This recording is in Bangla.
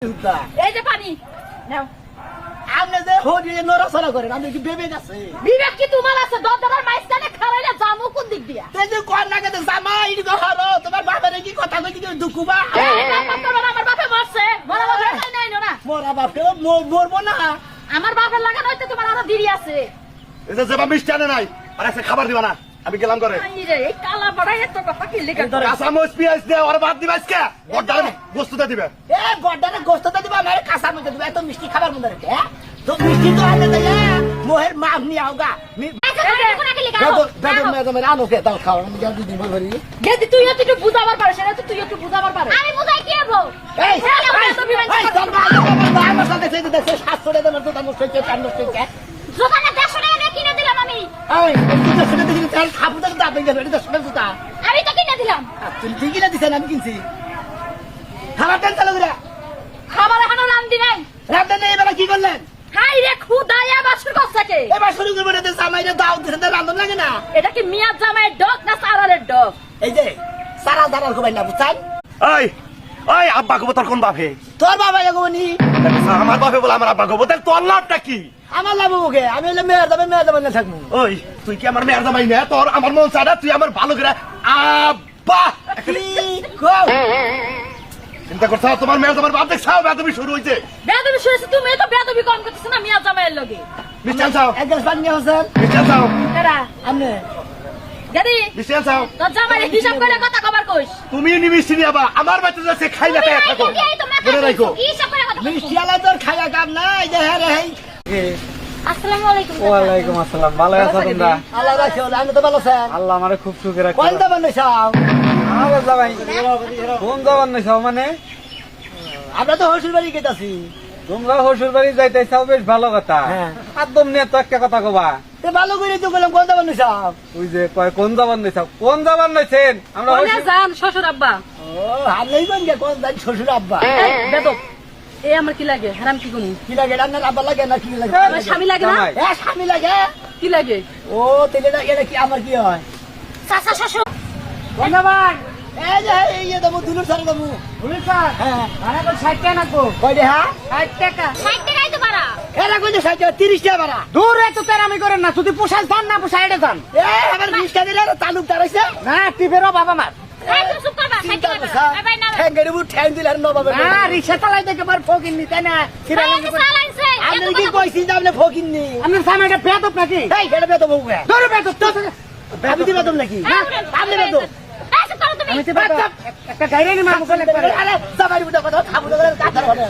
এই যে পানি নাও। আপনি যে হরিয়ে নড়াচড়া করেন, আপনি কি বিবেক আছে? বিবেক কি তোমার আছে? দরজার মাঝখানে খাড়াইলে জামু কোন দিক দিয়া? এই যে কোন লাগে তো জামাই তো হারো, তোমার বাপের কি কথা কই কি দুকুবা? আমার বাপে মরছে, মরা বাপে নাই না। মোরা বাপে মরবো না। আমার বাপের লাগানো হইতে তোমার আরো দেরি আছে। এটা যে মিষ্টি আনে নাই আর একটা খাবার দিবা না, আমি গেলাম করে। এই রে এই কালা বড়াই এত কথা কি লেখা? কাঁচা মরিচ পেঁয়াজ দে, ওর ভাত দিবা আজকে, বড় গোস্তুটা দিবে। এ গড্ডারে গোস্তটা দিবা না, কাঁচা মধ্যে দিবা, এত মিষ্টি খাবার মধ্যে রেখে তো মিষ্টি তো আনতে দেয় মোহের মাপ নিয়ে আওগা। বেদম মেদমের আনো কে দাও খাও, আমি জলদি দিব ধরি। গেদি তুই একটু বুঝাবার পারিস না, তুই একটু বুঝাবার পারিস। আমি বুঝাই কি হবো? এই তোর আমার সাথে সেই দেখে 700 টাকা দেন, তো তার নষ্ট হচ্ছে, তার নষ্ট হচ্ছে। দোকানে 150 টাকা দিয়ে কিনে দিলাম আমি। এই তুই শুনে দেখি তার খাবুটা তো দাবি গেল, এটা শুনে জুতা আমি তো কিনে দিলাম। তুই ঠিকই না দিছেন, আমি কিনছি। খাবার দেন চালু করে। খাবার এখনো রান্ধি নাই। রাতে নেই, এবার কি করলেন? হাই রে খুদায়া বাসুর কসাকে। এবার শুরু করবো, এটা জামাইরে দাও দিছেন, রান্ধন লাগে না। এটা কি মিয়া জামাইয়ের ডগ না সারারের ডগ? এই যে সারা দাঁড়াল কবাই না বুঝছেন? ওই ওই আব্বা কব তোর কোন বাপে? তোর বাবা এগোনি, আমার বাপে বলে আমার আব্বা কব, তাহলে তোর লাভটা কি? আমার লাভ মুখে আমি হলে মেয়ের দামে না থাকবো। ওই তুই কি আমার মেয়ের জামাই না? তোর আমার মন চাটা তুই আমার ভালো করে আব্বা চিন্তা করছ, তোমার মেয়ের জামাই বাপ দেখছাও বেদবি শুরু হইছে। বেয়াদবি শুনেছি, তুমি তো বেয়াদবি কম করতেছ না মিয়া জামাইয়ের লগে। মিষ্টান চাও, এক গ্লাস পানি নিয়ে আসেন। মিষ্টান চাও, এরা আপনি গেদি মিষ্টান চাও। তোর জামাইয়ের হিসাব করে কথা কবার কইস। তুমি নিমিষ্টি নিয়াবা, আমার বাচ্চা যাচ্ছে খাই না তাই থাকো, মনে রাখো। কি হিসাব করে কথা? মিষ্টি আলাই তোর খাইয়া কাম নাই, যে হ্যাঁ রে হ্যাঁ। আসসালামু আলাইকুম। ওয়ালাইকুম আসসালাম। ভালো আছো তোমরা? আল্লাহ রাখি, আমি তো ভালো স্যার। আল্লাহ আমারে খুব সুখে রাখছে। কোন দাবার নেই সাও? আরে যাবাই কোন যাবার নাই সব মানে আমরা তো হসুর বাড়ি গেতাছি। তোমরা শ্বশুর বাড়ি যাইতেছাও, বেশ ভালো কথা। হ্যাঁ। একদম নিয়ে তো একটা কথা কবা, তে ভালো করে তো বললাম, কোন দাবার নেই সাও? ওই যে কয় কোন যাবার নাই সব, কোন যাবার নাইছেন? আমরা কোনে যান শ্বশুর আব্বা? ও হামলাই কোন গে, কোন দাই শ্বশুর আব্বা। বেদব এ আমার কি লাগে? হারাম কি গুনি? কি লাগে রান্নার আব্বা লাগে না কি লাগে? আমার স্বামী লাগে না? জামাই। এ স্বামী লাগে। কি লাগে? ও তেলে এটা কি আমার কি হয়? চাচা শ্বশুর। কোন দাবার? এই যে এই দেবো দুলুর সার দেবো। পুলিশ স্যার হ্যাঁ আরে তো 60 টাকা নাকবো। কই দে হ্যাঁ? 60 টাকা 60 টাকাই তো বাড়া। এরা কই দে 60 30 টাকা বাড়া। দূর এত তেরামি করেন না, যদি পোষায় যান না পোষায় এটা যান। এ আমার 20 টাকা দিলে তালুক তারাইছে। না টিপেরও বাবা মার এই তুমি চুপ করবা। 60 টাকা বাড়া। এই ভাই না। ঠ্যাং গেড়ে ঠ্যাং দিলে আর নবাবে। না রিক্সা চালাই দেখে বার ফকিন নি তাই না এই চালাইছে। আপনি কি কইছি যে আপনি ফকিননি? আপনার সামনে বেদব নাকি? এই এটা বেতো বউ গে। ধরে বেদব তো আমি দি বেতো নাকি? আপনি বেতো। এই চুপ করো তুমি। আমি তো একটা গাড়ি নিয়ে মারবো আরে সাবারি বুটা কথা খাবো না, কাঁঠাল হবে।